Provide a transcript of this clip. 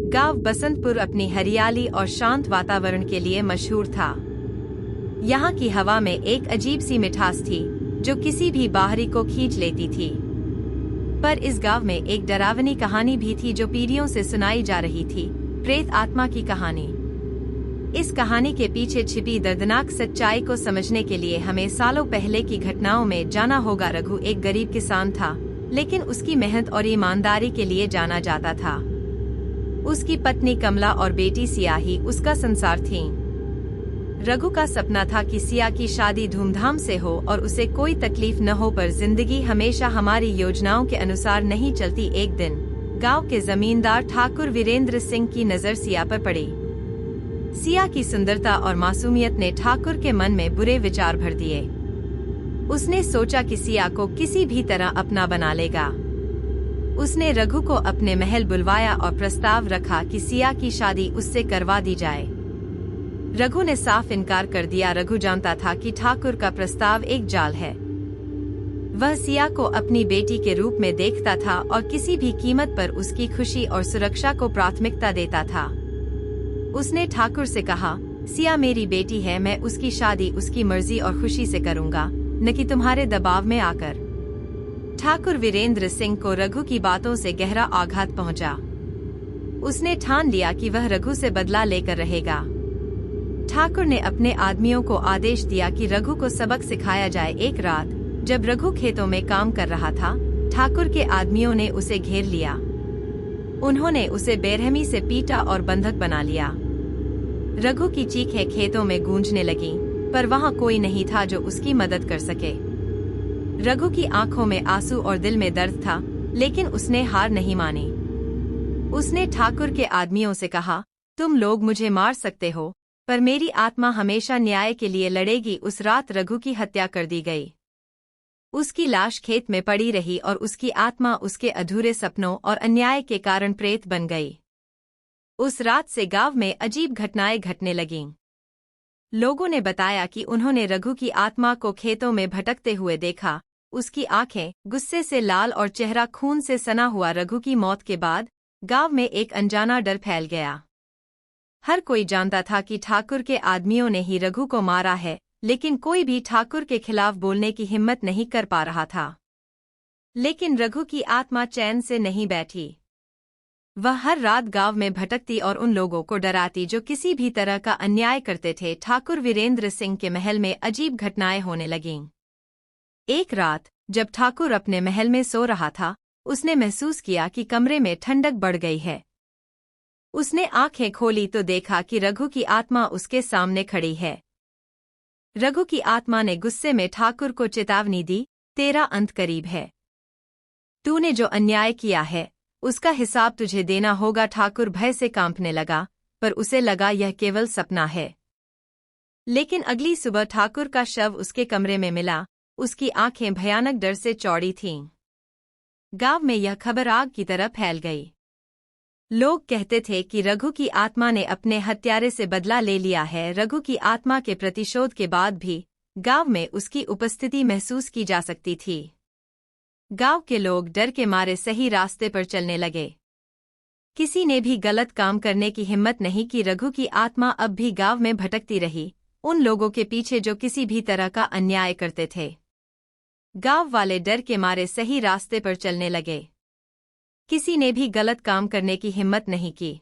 गांव बसंतपुर अपनी हरियाली और शांत वातावरण के लिए मशहूर था। यहाँ की हवा में एक अजीब सी मिठास थी जो किसी भी बाहरी को खींच लेती थी। पर इस गांव में एक डरावनी कहानी भी थी जो पीढ़ियों से सुनाई जा रही थी, प्रेत आत्मा की कहानी। इस कहानी के पीछे छिपी दर्दनाक सच्चाई को समझने के लिए हमें सालों पहले की घटनाओं में जाना होगा। रघु एक गरीब किसान था, लेकिन उसकी मेहनत और ईमानदारी के लिए जाना जाता था। उसकी पत्नी कमला और बेटी सिया ही उसका संसार थीं। रघु का सपना था कि सिया की शादी धूमधाम से हो और उसे कोई तकलीफ न हो, पर जिंदगी हमेशा हमारी योजनाओं के अनुसार नहीं चलती। एक दिन गांव के जमींदार ठाकुर वीरेंद्र सिंह की नजर सिया पर पड़ी। सिया की सुंदरता और मासूमियत ने ठाकुर के मन में बुरे विचार भर दिए। उसने सोचा कि सिया को किसी भी तरह अपना बना लेगा। उसने रघु को अपने महल बुलवाया और प्रस्ताव रखा कि सिया की शादी उससे करवा दी जाए। रघु ने साफ इनकार कर दिया। रघु जानता था कि ठाकुर का प्रस्ताव एक जाल है। वह सिया को अपनी बेटी के रूप में देखता था और किसी भी कीमत पर उसकी खुशी और सुरक्षा को प्राथमिकता देता था। उसने ठाकुर से कहा, सिया मेरी बेटी है, मैं उसकी शादी उसकी मर्जी और खुशी से करूंगा, न कि तुम्हारे दबाव में आकर। ठाकुर वीरेंद्र सिंह को रघु की बातों से गहरा आघात पहुंचा। उसने ठान लिया कि वह रघु से बदला लेकर रहेगा। ठाकुर ने अपने आदमियों को आदेश दिया कि रघु को सबक सिखाया जाए। एक रात जब रघु खेतों में काम कर रहा था, ठाकुर के आदमियों ने उसे घेर लिया। उन्होंने उसे बेरहमी से पीटा और बंधक बना लिया। रघु की चीखें खेतों में गूंजने लगीं, पर वहां कोई नहीं था जो उसकी मदद कर सके। रघु की आंखों में आंसू और दिल में दर्द था, लेकिन उसने हार नहीं मानी। उसने ठाकुर के आदमियों से कहा, तुम लोग मुझे मार सकते हो, पर मेरी आत्मा हमेशा न्याय के लिए लड़ेगी। उस रात रघु की हत्या कर दी गई। उसकी लाश खेत में पड़ी रही और उसकी आत्मा उसके अधूरे सपनों और अन्याय के कारण प्रेत बन गई। उस रात से गांव में अजीब घटनाएं घटने लगीं। लोगों ने बताया कि उन्होंने रघु की आत्मा को खेतों में भटकते हुए देखा। उसकी आंखें गुस्से से लाल और चेहरा खून से सना हुआ। रघु की मौत के बाद गांव में एक अनजाना डर फैल गया। हर कोई जानता था कि ठाकुर के आदमियों ने ही रघु को मारा है, लेकिन कोई भी ठाकुर के खिलाफ बोलने की हिम्मत नहीं कर पा रहा था। लेकिन रघु की आत्मा चैन से नहीं बैठी। वह हर रात गांव में भटकती और उन लोगों को डराती जो किसी भी तरह का अन्याय करते थे। ठाकुर वीरेंद्र सिंह के महल में अजीब घटनाएं होने लगीं। एक रात जब ठाकुर अपने महल में सो रहा था, उसने महसूस किया कि कमरे में ठंडक बढ़ गई है। उसने आंखें खोली तो देखा कि रघु की आत्मा उसके सामने खड़ी है। रघु की आत्मा ने गुस्से में ठाकुर को चेतावनी दी, तेरा अंत करीब है। तूने जो अन्याय किया है उसका हिसाब तुझे देना होगा। ठाकुर भय से कांपने लगा, पर उसे लगा यह केवल सपना है। लेकिन अगली सुबह ठाकुर का शव उसके कमरे में मिला। उसकी आंखें भयानक डर से चौड़ी थीं। गांव में यह खबर आग की तरह फैल गई। लोग कहते थे कि रघु की आत्मा ने अपने हत्यारे से बदला ले लिया है। रघु की आत्मा के प्रतिशोध के बाद भी गांव में उसकी उपस्थिति महसूस की जा सकती थी। गांव के लोग डर के मारे सही रास्ते पर चलने लगे। किसी ने भी गलत काम करने की हिम्मत नहीं की। रघु की आत्मा अब भी गांव में भटकती रही, उन लोगों के पीछे जो किसी भी तरह का अन्याय करते थे। गांव वाले डर के मारे सही रास्ते पर चलने लगे। किसी ने भी गलत काम करने की हिम्मत नहीं की।